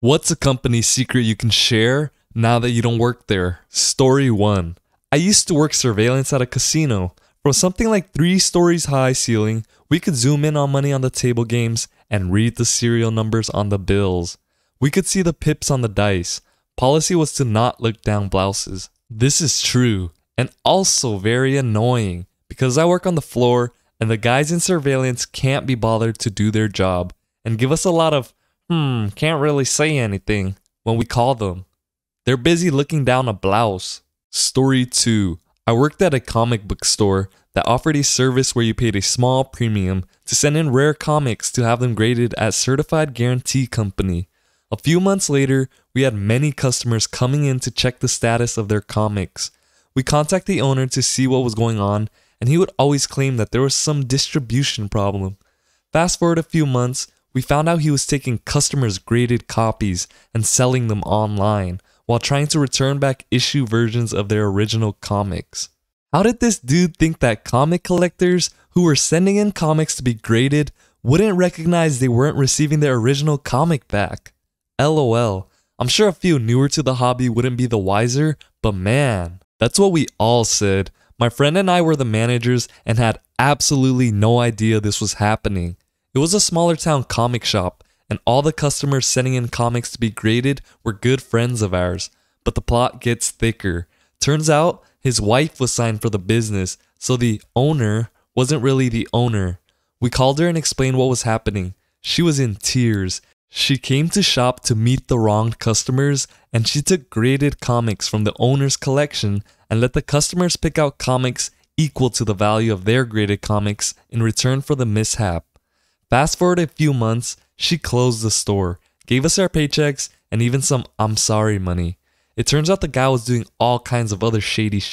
What's a company secret you can share now that you don't work there? Story 1. I used to work surveillance at a casino. From something like 3 stories high ceiling, we could zoom in on money on the table games and read the serial numbers on the bills. We could see the pips on the dice. Policy was to not look down blouses. This is true, and also very annoying, because I work on the floor and the guys in surveillance can't be bothered to do their job and give us a lot of can't really say anything when we call them. They're busy looking down a blouse. Story 2. I worked at a comic book store that offered a service where you paid a small premium to send in rare comics to have them graded at Certified Guarantee Company. A few months later, we had many customers coming in to check the status of their comics. We contacted the owner to see what was going on, and he would always claim that there was some distribution problem. Fast forward a few months, we found out he was taking customers' graded copies and selling them online, while trying to return back issue versions of their original comics. How did this dude think that comic collectors who were sending in comics to be graded wouldn't recognize they weren't receiving their original comic back? LOL. I'm sure a few newer to the hobby wouldn't be the wiser, but man, that's what we all said. My friend and I were the managers and had absolutely no idea this was happening. It was a smaller town comic shop, and all the customers sending in comics to be graded were good friends of ours. But the plot gets thicker. Turns out, his wife was signed for the business, so the owner wasn't really the owner. We called her and explained what was happening. She was in tears. She came to shop to meet the wronged customers, and she took graded comics from the owner's collection and let the customers pick out comics equal to the value of their graded comics in return for the mishap. Fast forward a few months, she closed the store, gave us our paychecks, and even some I'm sorry money. It turns out the guy was doing all kinds of other shady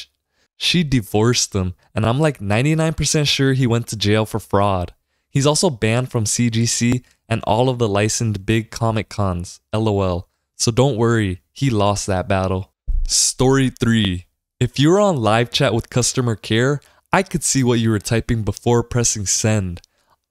She divorced him, and I'm like 99% sure he went to jail for fraud. He's also banned from CGC and all of the licensed big comic cons, LOL. So don't worry, he lost that battle. Story 3. If you were on live chat with customer care, I could see what you were typing before pressing send.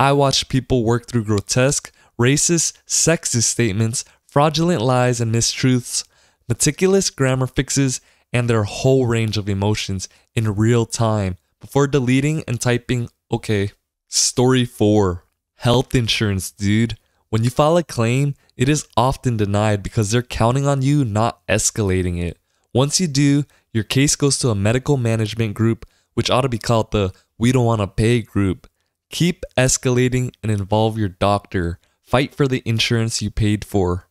I watched people work through grotesque, racist, sexist statements, fraudulent lies and mistruths, meticulous grammar fixes, and their whole range of emotions in real time before deleting and typing okay. Story 4. Health insurance, dude. When you file a claim, it is often denied because they're counting on you not escalating it. Once you do, your case goes to a medical management group, which ought to be called the We Don't Want to Pay group. Keep escalating and involve your doctor. Fight for the insurance you paid for.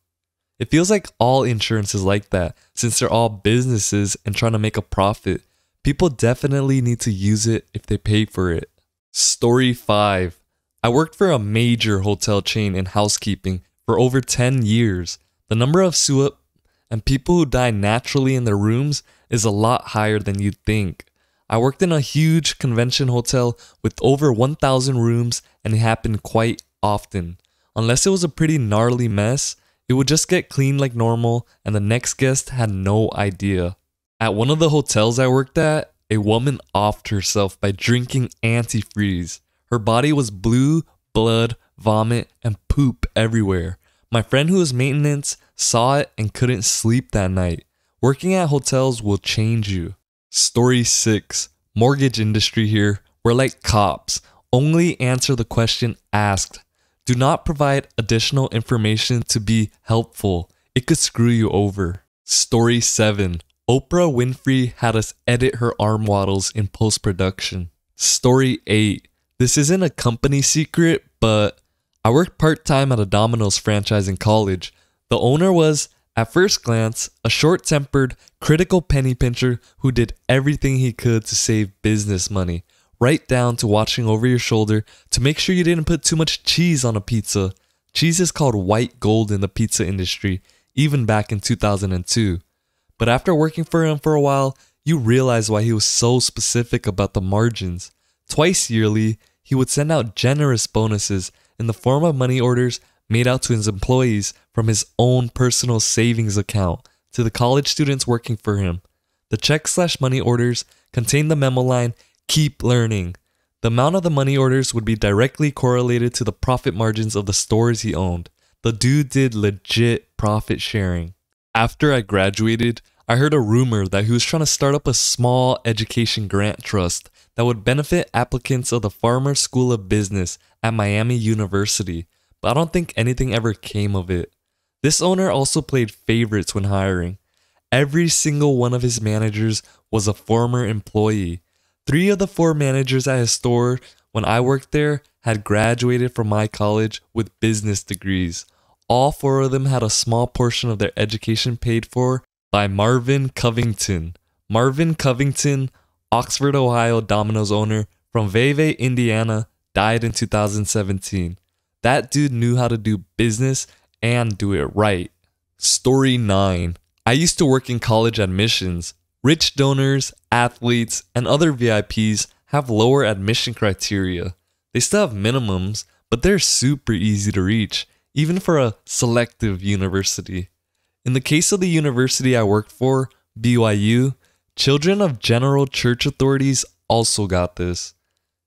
It feels like all insurance is like that, since they're all businesses and trying to make a profit. People definitely need to use it if they pay for it. Story 5. I worked for a major hotel chain in housekeeping for over 10 years. The number of SUIP and people who die naturally in their rooms is a lot higher than you'd think. I worked in a huge convention hotel with over 1,000 rooms, and it happened quite often. Unless it was a pretty gnarly mess, it would just get cleaned like normal and the next guest had no idea. At one of the hotels I worked at, a woman offed herself by drinking antifreeze. Her body was blue, blood, vomit, and poop everywhere. My friend who was maintenance saw it and couldn't sleep that night. Working at hotels will change you. Story 6. Mortgage industry here. We're like cops. Only answer the question asked. Do not provide additional information to be helpful. It could screw you over. Story 7. Oprah Winfrey had us edit her arm waddles in post-production. Story 8. This isn't a company secret, but I worked part-time at a Domino's franchise in college. The owner was, at first glance, a short-tempered, critical penny pincher who did everything he could to save business money, right down to watching over your shoulder to make sure you didn't put too much cheese on a pizza. Cheese is called white gold in the pizza industry, even back in 2002. But after working for him for a while, you realize why he was so specific about the margins. Twice yearly, he would send out generous bonuses in the form of money orders made out to his employees from his own personal savings account to the college students working for him. The check/money orders contained the memo line, "Keep learning." The amount of the money orders would be directly correlated to the profit margins of the stores he owned. The dude did legit profit sharing. After I graduated, I heard a rumor that he was trying to start up a small education grant trust that would benefit applicants of the Farmer School of Business at Miami University, but I don't think anything ever came of it. This owner also played favorites when hiring. Every single one of his managers was a former employee. 3 of the 4 managers at his store when I worked there had graduated from my college with business degrees. All 4 of them had a small portion of their education paid for by Marvin Covington. Marvin Covington, Oxford, Ohio Domino's owner from Vevey, Indiana, died in 2017. That dude knew how to do business and do it right. Story 9. I used to work in college admissions. Rich donors, athletes, and other VIPs have lower admission criteria. They still have minimums, but they're super easy to reach, even for a selective university. In the case of the university I worked for, BYU, children of general church authorities also got this.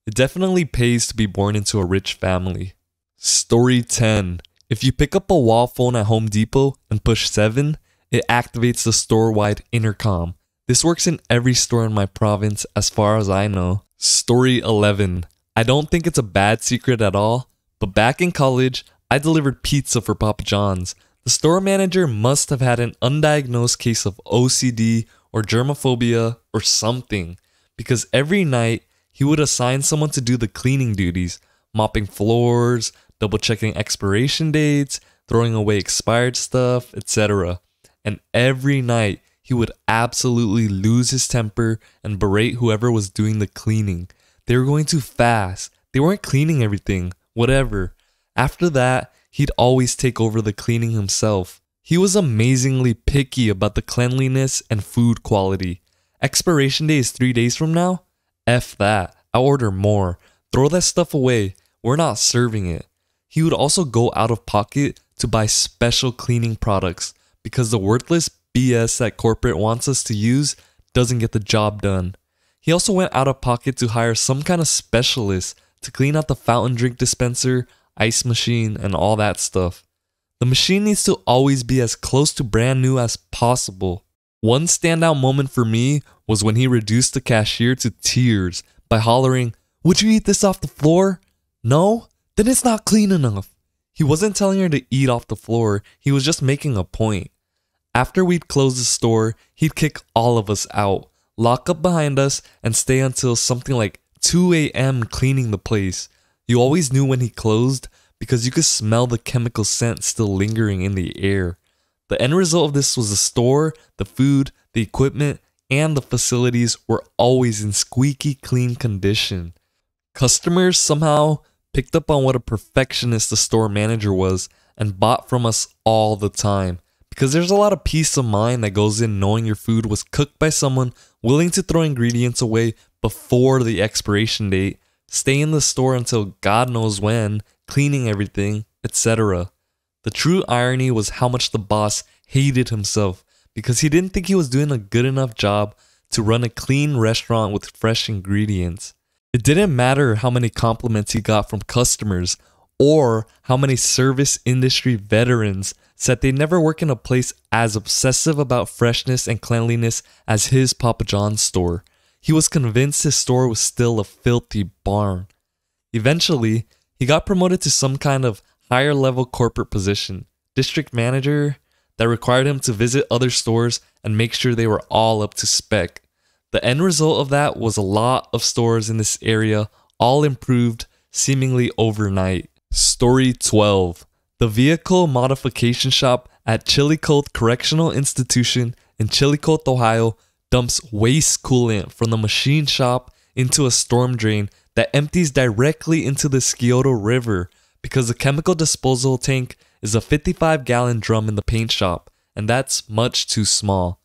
It definitely pays to be born into a rich family. Story 10. If you pick up a wall phone at Home Depot and push 7, it activates the store-wide intercom. This works in every store in my province as far as I know. Story 11. I don't think it's a bad secret at all, but back in college, I delivered pizza for Papa John's. The store manager must have had an undiagnosed case of OCD or germophobia or something, because every night he would assign someone to do the cleaning duties, mopping floors, double-checking expiration dates, throwing away expired stuff, etc. And every night, he would absolutely lose his temper and berate whoever was doing the cleaning. They were going too fast. They weren't cleaning everything, whatever. After that, he'd always take over the cleaning himself. He was amazingly picky about the cleanliness and food quality. Expiration day is 3 days from now? F that. I'll order more. Throw that stuff away. We're not serving it. He would also go out of pocket to buy special cleaning products because the worthless BS that corporate wants us to use doesn't get the job done. He also went out of pocket to hire some kind of specialist to clean out the fountain drink dispenser, ice machine, and all that stuff. The machine needs to always be as close to brand new as possible. One standout moment for me was when he reduced the cashier to tears by hollering, "Would you eat this off the floor? No? Then it's not clean enough." He wasn't telling her to eat off the floor, he was just making a point. After we'd close the store, he'd kick all of us out, lock up behind us, and stay until something like 2 a.m. cleaning the place. You always knew when he closed because you could smell the chemical scent still lingering in the air. The end result of this was the store, the food, the equipment, and the facilities were always in squeaky clean condition. Customers somehow picked up on what a perfectionist the store manager was and bought from us all the time. Because there's a lot of peace of mind that goes in knowing your food was cooked by someone willing to throw ingredients away before the expiration date, stay in the store until God knows when, cleaning everything, etc. The true irony was how much the boss hated himself because he didn't think he was doing a good enough job to run a clean restaurant with fresh ingredients. It didn't matter how many compliments he got from customers or how many service industry veterans said they never work in a place as obsessive about freshness and cleanliness as his Papa John's store. He was convinced his store was still a filthy barn. Eventually, he got promoted to some kind of higher level corporate position, district manager, that required him to visit other stores and make sure they were all up to spec. The end result of that was a lot of stores in this area, all improved seemingly overnight. Story 12. The vehicle modification shop at Chillicothe Correctional Institution in Chillicothe, Ohio, dumps waste coolant from the machine shop into a storm drain that empties directly into the Scioto River because the chemical disposal tank is a 55-gallon drum in the paint shop, and that's much too small.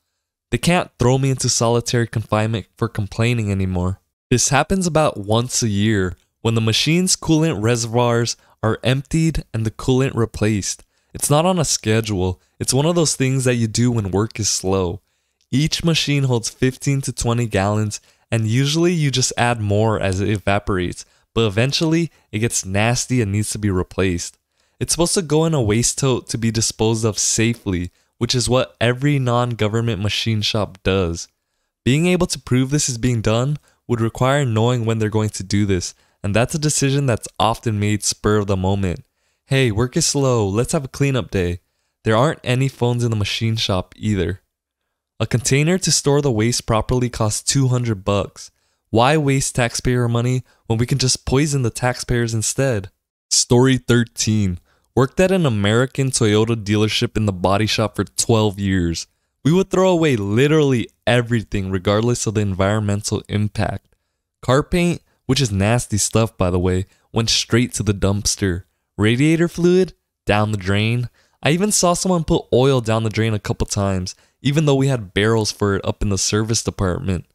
They can't throw me into solitary confinement for complaining anymore. This happens about once a year when the machine's coolant reservoirs are emptied and the coolant replaced. It's not on a schedule, it's one of those things that you do when work is slow. Each machine holds 15 to 20 gallons and usually you just add more as it evaporates, but eventually it gets nasty and needs to be replaced. It's supposed to go in a waste tote to be disposed of safely, which is what every non-government machine shop does. Being able to prove this is being done would require knowing when they're going to do this, and that's a decision that's often made spur of the moment. Hey, work is slow, let's have a cleanup day. There aren't any phones in the machine shop either. A container to store the waste properly costs $200. Why waste taxpayer money when we can just poison the taxpayers instead? Story 13. Worked at an American Toyota dealership in the body shop for 12 years. We would throw away literally everything regardless of the environmental impact. Car paint, which is nasty stuff by the way, went straight to the dumpster. Radiator fluid? Down the drain. I even saw someone put oil down the drain a couple times, even though we had barrels for it up in the service department.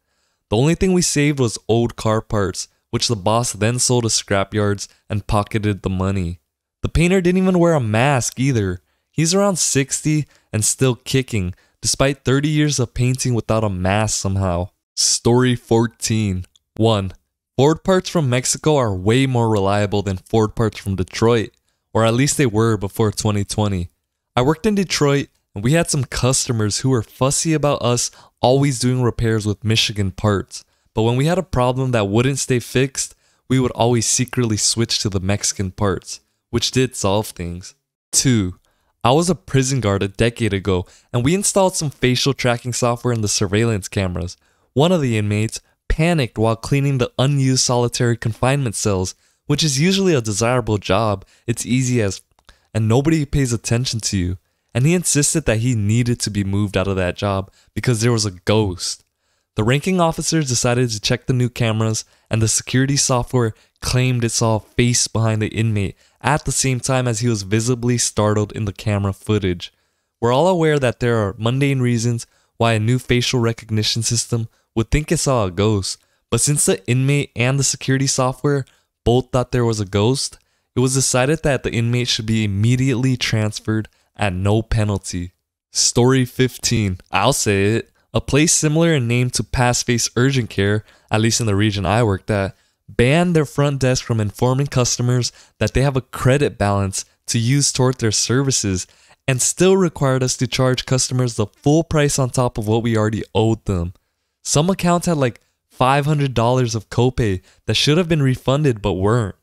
The only thing we saved was old car parts, which the boss then sold to scrapyards and pocketed the money. The painter didn't even wear a mask either. He's around 60 and still kicking, despite 30 years of painting without a mask somehow. Story 14. 1. Ford parts from Mexico are way more reliable than Ford parts from Detroit, or at least they were before 2020. I worked in Detroit and we had some customers who were fussy about us always doing repairs with Michigan parts, but when we had a problem that wouldn't stay fixed, we would always secretly switch to the Mexican parts, which did solve things. 2. I was a prison guard a decade ago and we installed some facial tracking software in the surveillance cameras. One of the inmates panicked while cleaning the unused solitary confinement cells, which is usually a desirable job. It's easy as, and nobody pays attention to you. And he insisted that he needed to be moved out of that job because there was a ghost. The ranking officers decided to check the new cameras and the security software claimed it saw a face behind the inmate at the same time as he was visibly startled in the camera footage. We're all aware that there are mundane reasons why a new facial recognition system would think it saw a ghost, but since the inmate and the security software both thought there was a ghost, it was decided that the inmate should be immediately transferred at no penalty. Story 15. I'll say it. A place similar in name to Pass-Face Urgent Care, at least in the region I worked at, banned their front desk from informing customers that they have a credit balance to use toward their services and still required us to charge customers the full price on top of what we already owed them. Some accounts had like $500 of copay that should have been refunded but weren't.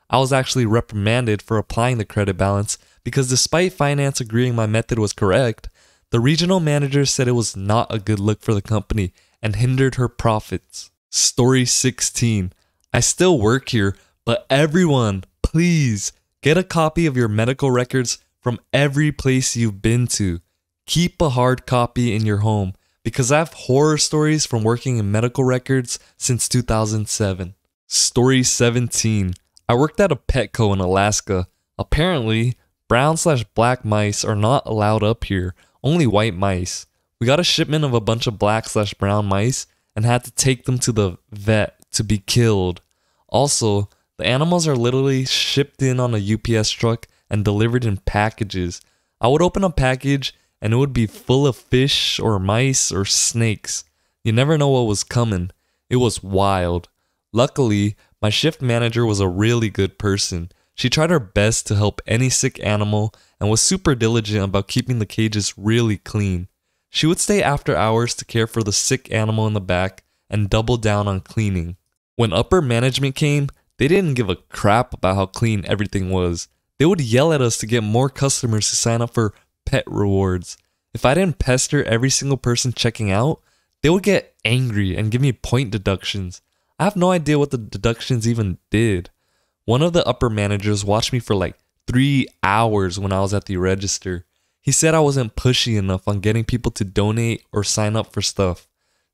I was actually reprimanded for applying the credit balance because despite finance agreeing my method was correct, the regional manager said it was not a good look for the company and hindered her profits. Story 16. I still work here, but everyone, please, get a copy of your medical records from every place you've been to. Keep a hard copy in your home because I have horror stories from working in medical records since 2007. Story 17. I worked at a Petco in Alaska. Apparently, brown/black mice are not allowed up here, only white mice. We got a shipment of a bunch of black/brown mice and had to take them to the vet to be killed. Also, the animals are literally shipped in on a UPS truck and delivered in packages. I would open a package and it would be full of fish or mice or snakes. You never know what was coming. It was wild. Luckily, my shift manager was a really good person. She tried her best to help any sick animal and was super diligent about keeping the cages really clean. She would stay after hours to care for the sick animal in the back and double down on cleaning. When upper management came, they didn't give a crap about how clean everything was. They would yell at us to get more customers to sign up for pet rewards. If I didn't pester every single person checking out, they would get angry and give me point deductions. I have no idea what the deductions even did. One of the upper managers watched me for like 3 hours when I was at the register. He said I wasn't pushy enough on getting people to donate or sign up for stuff.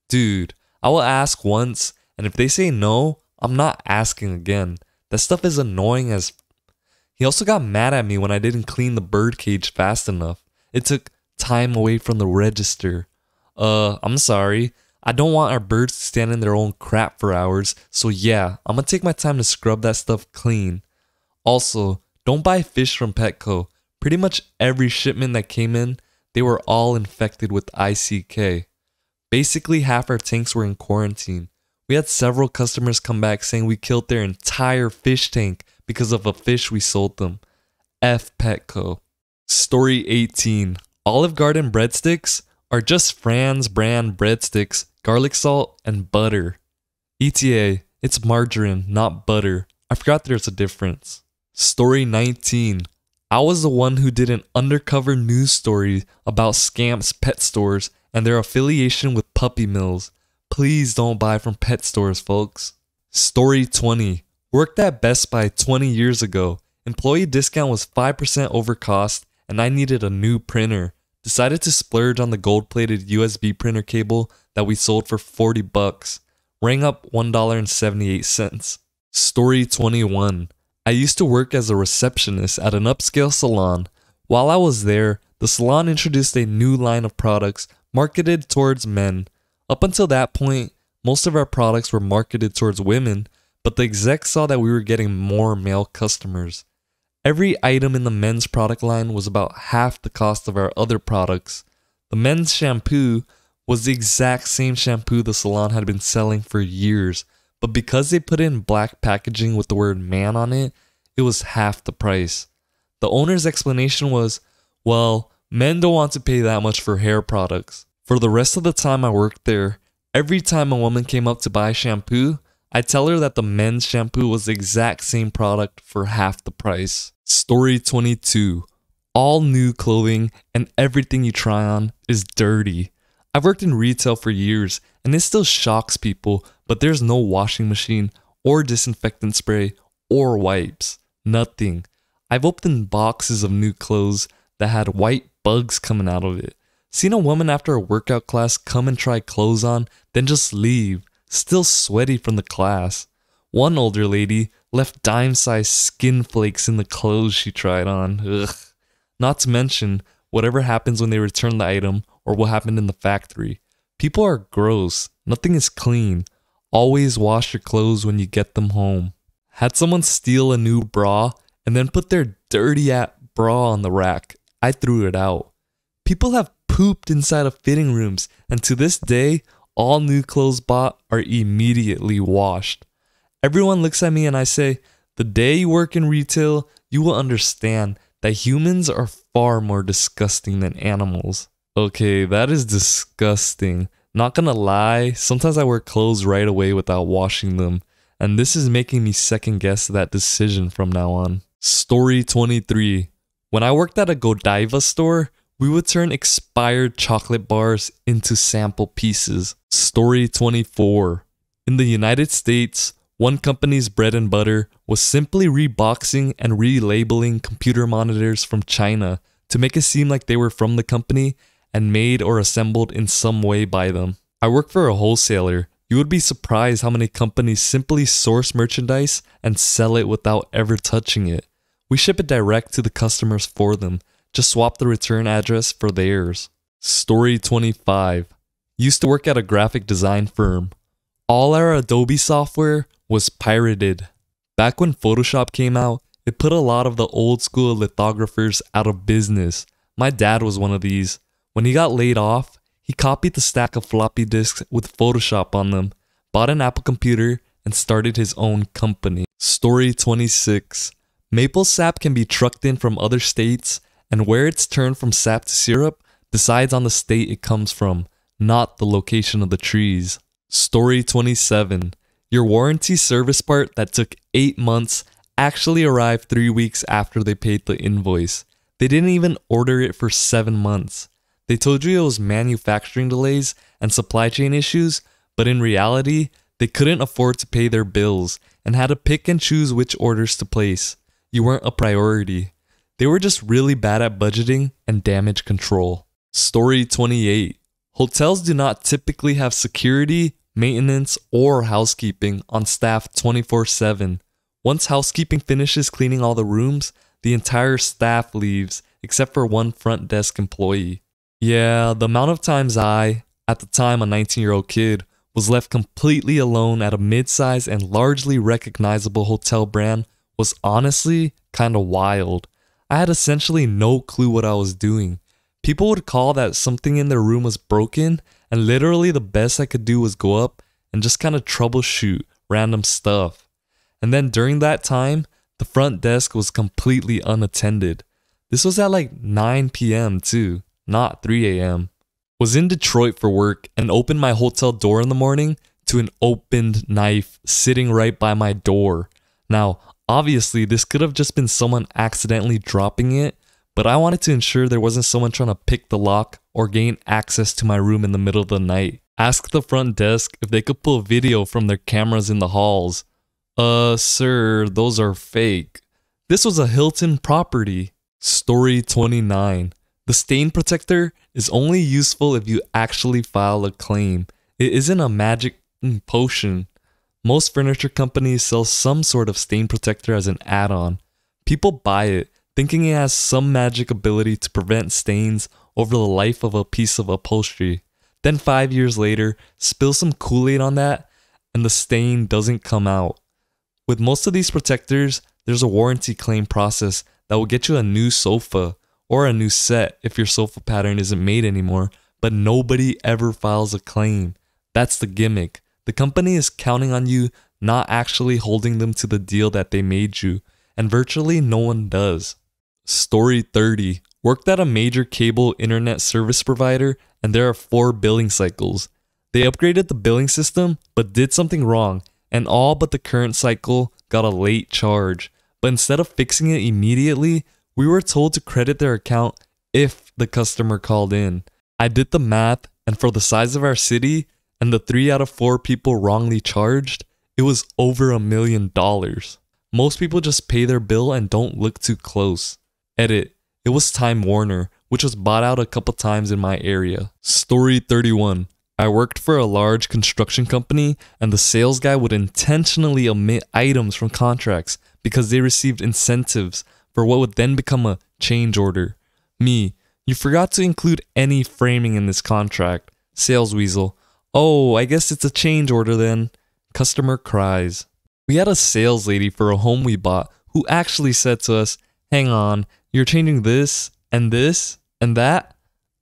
Dude, I will ask once, and if they say no, I'm not asking again. That stuff is annoying as... He also got mad at me when I didn't clean the bird cage fast enough. It took time away from the register. I'm sorry. I don't want our birds to stand in their own crap for hours, so yeah, I'm gonna take my time to scrub that stuff clean. Also, don't buy fish from Petco. Pretty much every shipment that came in, they were all infected with ICK. Basically, half our tanks were in quarantine. We had several customers come back saying we killed their entire fish tank because of a fish we sold them. F Petco. Story 18. Olive Garden breadsticks are just Fran's brand breadsticks, garlic salt, and butter. ETA, it's margarine, not butter. I forgot there's a difference. Story 19. I was the one who did an undercover news story about Scamp's pet stores and their affiliation with puppy mills. Please don't buy from pet stores, folks. Story 20. Worked at Best Buy 20 years ago. Employee discount was 5% over cost and I needed a new printer. Decided to splurge on the gold-plated USB printer cable that we sold for $40. Rang up $1.78. Story 21. I used to work as a receptionist at an upscale salon. While I was there, the salon introduced a new line of products marketed towards men. Up until that point, most of our products were marketed towards women, but the execs saw that we were getting more male customers. Every item in the men's product line was about half the cost of our other products. The men's shampoo was the exact same shampoo the salon had been selling for years, but because they put in black packaging with the word man on it, it was half the price. The owner's explanation was, well, men don't want to pay that much for hair products. For the rest of the time I worked there, every time a woman came up to buy shampoo, I'd tell her that the men's shampoo was the exact same product for half the price. Story 22. All new clothing and everything you try on is dirty. I've worked in retail for years and it still shocks people, but there's no washing machine or disinfectant spray or wipes. Nothing. I've opened boxes of new clothes that had white bugs coming out of it. Seen a woman after a workout class come and try clothes on, then just leave, still sweaty from the class. One older lady left dime-sized skin flakes in the clothes she tried on. Ugh. Not to mention whatever happens when they return the item or what happened in the factory. People are gross. Nothing is clean. Always wash your clothes when you get them home. Had someone steal a new bra and then put their dirty bra on the rack. I threw it out. People have pooped inside of fitting rooms, and to this day, all new clothes bought are immediately washed. Everyone looks at me and I say, the day you work in retail, you will understand that humans are far more disgusting than animals. Okay, that is disgusting. Not gonna lie, sometimes I wear clothes right away without washing them, and this is making me second guess that decision from now on. Story 23. When I worked at a Godiva store, we would turn expired chocolate bars into sample pieces. Story 24. In the United States, one company's bread and butter was simply reboxing and relabeling computer monitors from China to make it seem like they were from the company and made or assembled in some way by them. I work for a wholesaler. You would be surprised how many companies simply source merchandise and sell it without ever touching it. We ship it direct to the customers for them. Just swap the return address for theirs. Story 25. Used to work at a graphic design firm. All our Adobe software was pirated. Back when Photoshop came out, it put a lot of the old school lithographers out of business. My dad was one of these. When he got laid off, he copied the stack of floppy disks with Photoshop on them, bought an Apple computer, and started his own company. Story 26. Maple sap can be trucked in from other states, and where it's turned from sap to syrup decides on the state it comes from, not the location of the trees. Story 27. Your warranty service part that took 8 months actually arrived 3 weeks after they paid the invoice. They didn't even order it for 7 months. They told you it was manufacturing delays and supply chain issues, but in reality, they couldn't afford to pay their bills and had to pick and choose which orders to place. You weren't a priority. They were just really bad at budgeting and damage control. Story 28. Hotels do not typically have security, maintenance, or housekeeping on staff 24/7. Once housekeeping finishes cleaning all the rooms, the entire staff leaves except for one front desk employee. Yeah, the amount of times I, at the time a 19-year-old kid, was left completely alone at a mid-size and largely recognizable hotel brand was honestly kinda wild. I had essentially no clue what I was doing. People would call that something in their room was broken, and literally the best I could do was go up and just kinda troubleshoot random stuff. And then during that time, The front desk was completely unattended. This was at like 9 p.m. too, not 3 a.m. Was in Detroit for work and opened my hotel door in the morning to an opened knife sitting right by my door. Now, obviously, this could have just been someone accidentally dropping it, but I wanted to ensure there wasn't someone trying to pick the lock or gain access to my room in the middle of the night. Asked the front desk if they could pull video from their cameras in the halls. Sir, those are fake. This was a Hilton property. Story 29. The stain protector is only useful if you actually file a claim. It isn't a magic potion. Most furniture companies sell some sort of stain protector as an add-on. People buy it, thinking it has some magic ability to prevent stains over the life of a piece of upholstery. Then 5 years later, spill some Kool-Aid on that, and the stain doesn't come out. With most of these protectors, there's a warranty claim process that will get you a new sofa or a new set if your sofa pattern isn't made anymore, but nobody ever files a claim. That's the gimmick. The company is counting on you not actually holding them to the deal that they made you, and virtually no one does. Story 30. Worked at a major cable internet service provider, and there are 4 billing cycles. They upgraded the billing system, but did something wrong, and all but the current cycle got a late charge. But instead of fixing it immediately, we were told to credit their account if the customer called in. I did the math, and for the size of our city, and the 3 out of 4 people wrongly charged, it was over $1 million. Most people just pay their bill and don't look too close. Edit. It was Time Warner, which was bought out a couple times in my area. Story 31. I worked for a large construction company, and the sales guy would intentionally omit items from contracts because they received incentives for what would then become a change order. Me, you forgot to include any framing in this contract. Sales weasel. Oh, I guess it's a change order then. Customer cries. We had a sales lady for a home we bought who actually said to us, "Hang on, you're changing this and that?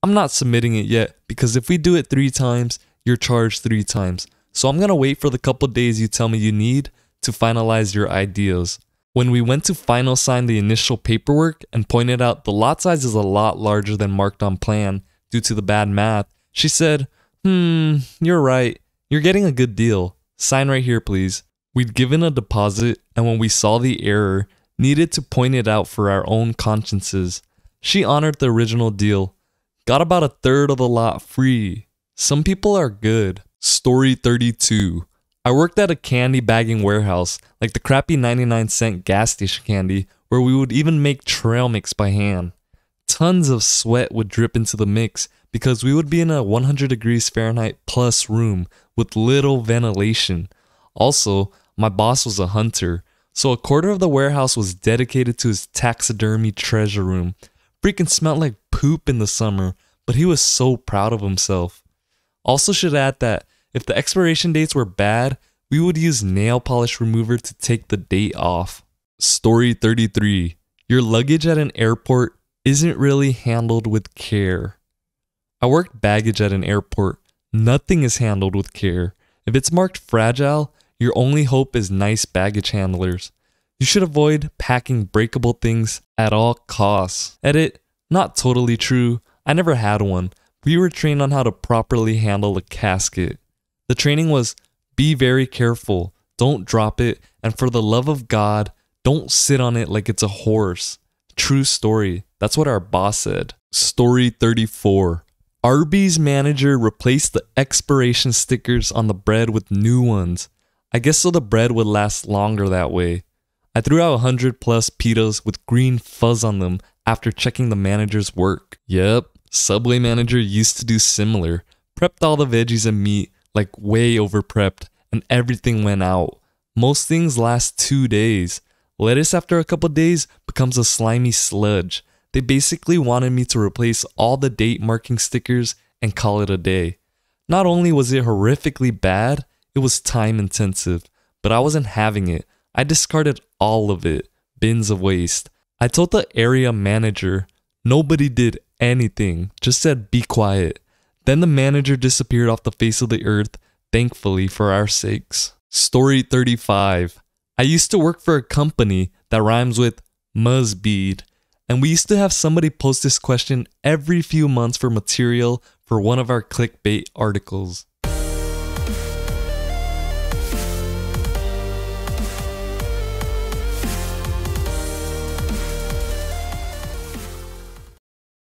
I'm not submitting it yet because if we do it 3 times, you're charged 3 times. So I'm gonna wait for the couple days you tell me you need to finalize your ideas." When we went to final sign the initial paperwork and pointed out the lot size is a lot larger than marked on plan due to the bad math, she said, you're right. You're getting a good deal. Sign right here, please. We'd given a deposit, and when we saw the error, needed to point it out for our own consciences. She honored the original deal. Got about 1/3 of the lot free. Some people are good. Story 32. I worked at a candy bagging warehouse, like the crappy 99-cent gas station candy, where we would even make trail mix by hand. Tons of sweat would drip into the mix because we would be in a 100 degrees Fahrenheit plus room with little ventilation. Also, my boss was a hunter, so 1/4 of the warehouse was dedicated to his taxidermy treasure room. Freaking smelled like poop in the summer, but he was so proud of himself. Also should add that if the expiration dates were bad, we would use nail polish remover to take the date off. Story 33. Your luggage at an airport isn't really handled with care. I worked baggage at an airport. Nothing is handled with care. If it's marked fragile, your only hope is nice baggage handlers. You should avoid packing breakable things at all costs. Edit. Not totally true. I never had one. We were trained on how to properly handle a casket. The training was, be very careful, don't drop it, and for the love of God, don't sit on it like it's a horse. True story. That's what our boss said. Story 34. Arby's manager replaced the expiration stickers on the bread with new ones. I guess so the bread would last longer that way. I threw out 100+ pitas with green fuzz on them after checking the manager's work. Yep, Subway manager used to do similar. Prepped all the veggies and meat, like way over prepped, and everything went out. Most things last 2 days. Lettuce after a couple days becomes a slimy sludge. They basically wanted me to replace all the date marking stickers and call it a day. Not only was it horrifically bad, it was time intensive, but I wasn't having it. I discarded all of it. Bins of waste. I told the area manager. Nobody did anything, just said be quiet. Then the manager disappeared off the face of the earth, thankfully for our sakes. Story 35. I used to work for a company that rhymes with Muzbead, and we used to have somebody post this question every few months for material for one of our clickbait articles.